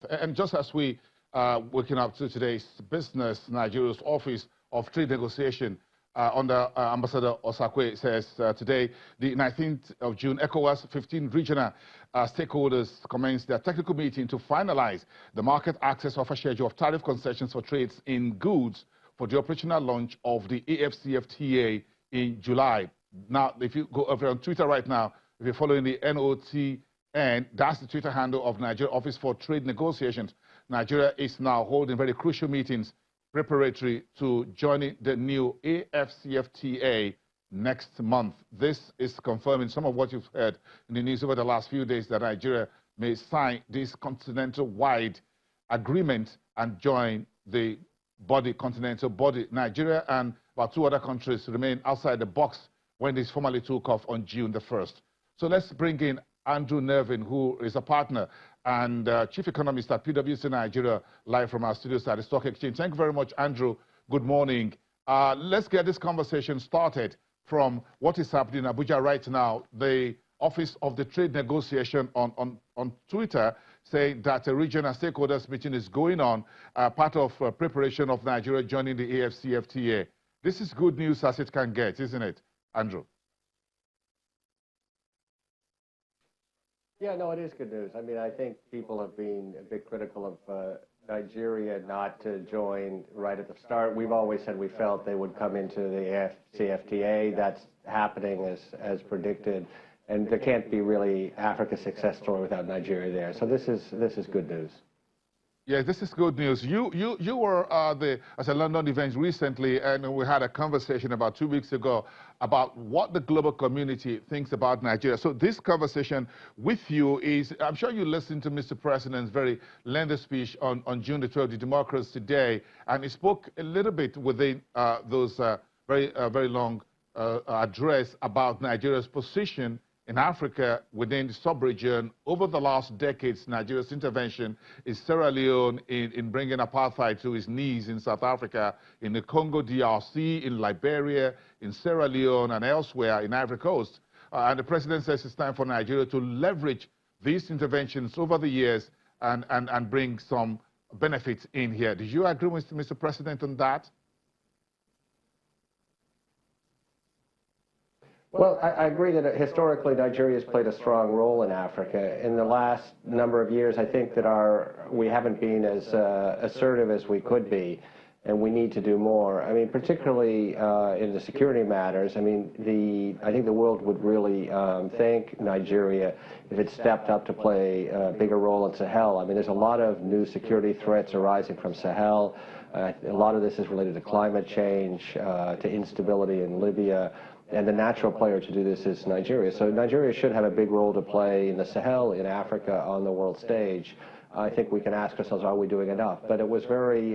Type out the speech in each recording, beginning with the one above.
And just as we waking up to today's business, Nigeria's Office of Trade Negotiation under Ambassador Osakwe says today, the 19th of June, ECOWAS 15 regional stakeholders commenced their technical meeting to finalize the market access offer schedule of tariff concessions for trades in goods for the operational launch of the AFCFTA in July. Now, if you go over on Twitter right now, if you're following the NOTN, that's the Twitter handle of Nigeria Office for Trade Negotiations. Nigeria is now holding very crucial meetings preparatory to joining the new AFCFTA next month. This is confirming some of what you've heard in the news over the last few days, that Nigeria may sign this continental-wide agreement and join the continental body. Nigeria and about 2 other countries remain outside the box when this formally took off on June the 1st. So let's bring in Andrew Nervin, who is a partner and chief economist at PwC Nigeria, live from our studios at the Stock Exchange. Thank you very much, Andrew. Good morning. Let's get this conversation started from what is happening in Abuja right now. The Office of the Trade Negotiation on Twitter saying that a regional stakeholders meeting is going on, part of preparation of Nigeria joining the AFCFTA. This is good news as it can get, isn't it, Andrew? Yeah, no, it is good news. I mean, I think people have been a bit critical of Nigeria not to join right at the start. We've always said we felt they would come into the AFCFTA. That's happening as predicted. And there can't be really Africa's success story without Nigeria there. So this is good news. Yeah, this is good news. You were at a London event recently, and we had a conversation about 2 weeks ago about what the global community thinks about Nigeria. So this conversation with you is, I'm sure you listened to Mr. President's very lengthy speech on June the 12th, the Democracy Day, and he spoke a little bit within those very long address about Nigeria's position in Africa within the sub-region. Over the last decades, Nigeria's intervention in Sierra Leone in bringing apartheid to its knees in South Africa, in the Congo DRC, in Liberia, in Sierra Leone, and elsewhere in Ivory Coast. And the president says it's time for Nigeria to leverage these interventions over the years and bring some benefits in here. Did you agree with Mr. President on that? Well, I agree that historically Nigeria has played a strong role in Africa. In the last number of years, I think that we haven't been as assertive as we could be, and we need to do more. I mean, particularly in the security matters. I mean, I think the world would really thank Nigeria if it stepped up to play a bigger role in Sahel. I mean, there's a lot of new security threats arising from Sahel. A lot of this is related to climate change, to instability in Libya. And the natural player to do this is Nigeria. So Nigeria should have a big role to play in the Sahel, in Africa, on the world stage. I think we can ask ourselves, are we doing enough? But it was very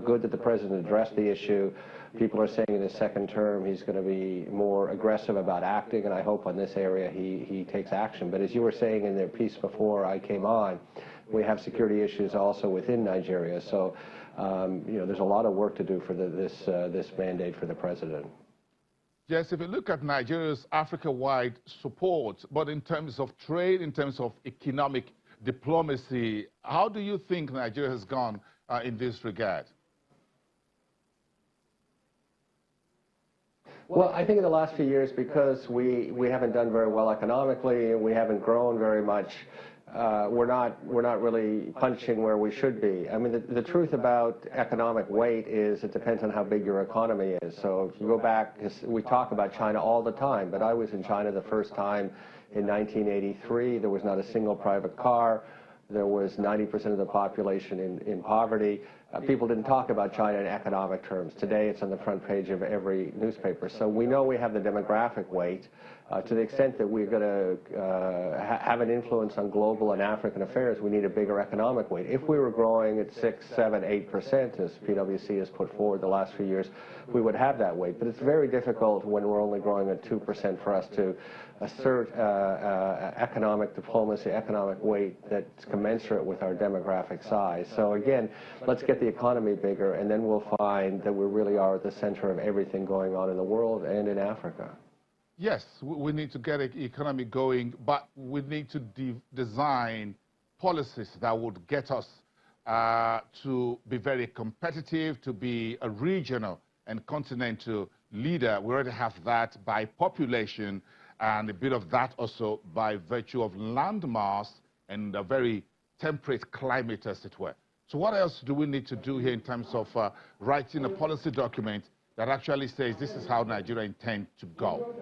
good that the president addressed the issue. People are saying in his second term he's going to be more aggressive about acting, and I hope on this area he takes action. But as you were saying in the piece before I came on, we have security issues also within Nigeria. So, you know, there's a lot of work to do for this mandate for the president. Yes, if you look at Nigeria's Africa-wide support, but in terms of trade, in terms of economic diplomacy, how do you think Nigeria has gone in this regard? Well, I think in the last few years, because we haven't done very well economically, and we haven't grown very much, we're not really punching where we should be. I mean, the truth about economic weight is it depends on how big your economy is. So if you go back, we talk about China all the time, but I was in China the first time in 1983. There was not a single private car. There was 90% of the population in poverty. People didn't talk about China in economic terms. Today, it's on the front page of every newspaper. So we know we have the demographic weight. To the extent that we're going to have an influence on global and African affairs, we need a bigger economic weight. If we were growing at 6, 7, 8%, as PwC has put forward the last few years, we would have that weight. But it's very difficult when we're only growing at 2% for us to assert economic diplomacy, economic weight that's commensurate with our demographic size. So again, let's get the economy bigger, and then we'll find that we really are at the center of everything going on in the world and in Africa. Yes, we need to get the economy going, but we need to design policies that would get us to be very competitive, to be a regional and continental leader. We already have that by population, and a bit of that also by virtue of landmass and a very temperate climate, as it were. So what else do we need to do here in terms of writing a policy document that actually says this is how Nigeria intends to go?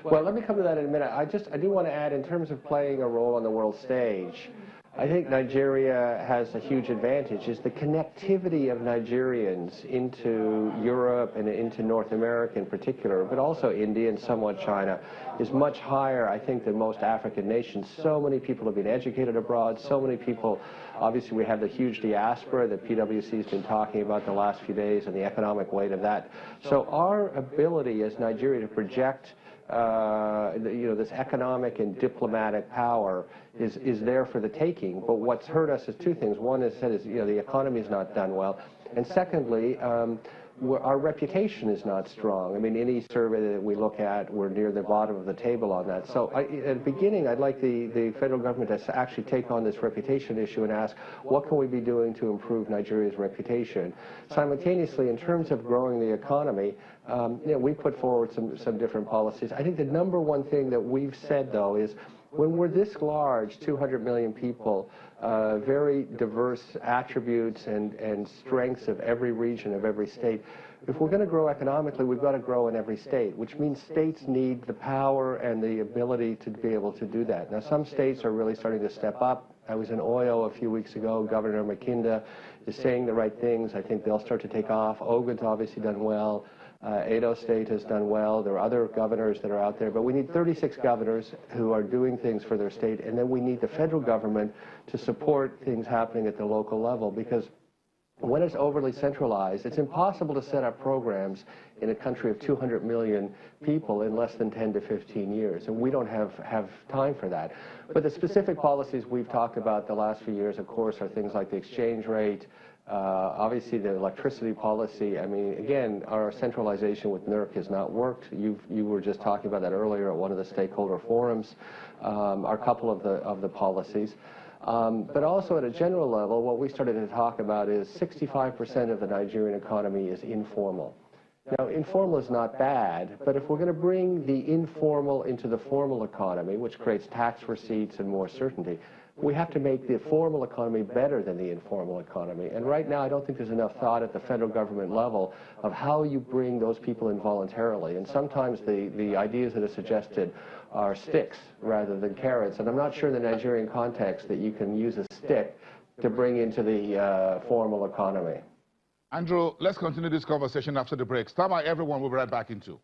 Well, let me come to that in a minute. I do want to add, in terms of playing a role on the world stage, I think Nigeria has a huge advantage, is the connectivity of Nigerians into Europe and into North America in particular, but also India and somewhat China, is much higher, I think, than most African nations. So many people have been educated abroad, so many people, obviously we have the huge diaspora that PwC has been talking about the last few days and the economic weight of that. So our ability as Nigeria to project this economic and diplomatic power is there for the taking. But what's hurt us is two things. One is the economy is not done well, and secondly, our reputation is not strong. I mean, any survey that we look at, we're near the bottom of the table on that. So at the beginning, I'd like the federal government to actually take on this reputation issue and ask, what can we be doing to improve Nigeria's reputation? Simultaneously, in terms of growing the economy, we put forward some different policies. I think the number one thing that we've said, though, is when we're this large, 200 million people, very diverse attributes and strengths of every region, of every state, if we're going to grow economically, we've got to grow in every state, which means states need the power and the ability to be able to do that. Now, some states are really starting to step up. I was in Oyo a few weeks ago. Governor Makinda is saying the right things. I think they'll start to take off. Ogun's obviously done well. Edo State has done well. There are other governors that are out there, but we need 36 governors who are doing things for their state, and then we need the federal government to support things happening at the local level, because when it's overly centralized, it's impossible to set up programs in a country of 200 million people in less than 10 to 15 years, and we don't have time for that. But the specific policies we've talked about the last few years, of course, are things like the exchange rate, obviously the electricity policy. I mean, again, our centralization with NERC has not worked. You were just talking about that earlier at one of the stakeholder forums, are a couple of the policies. But also at a general level, what we started to talk about is 65% of the Nigerian economy is informal. Now, informal is not bad, but if we're going to bring the informal into the formal economy, which creates tax receipts and more certainty, we have to make the formal economy better than the informal economy. And right now, I don't think there's enough thought at the federal government level of how you bring those people in voluntarily. And sometimes the ideas that are suggested are sticks rather than carrots. And I'm not sure in the Nigerian context that you can use a stick to bring into the formal economy. Andrew, let's continue this conversation after the break. Stand by, everyone. We'll be right back in 2.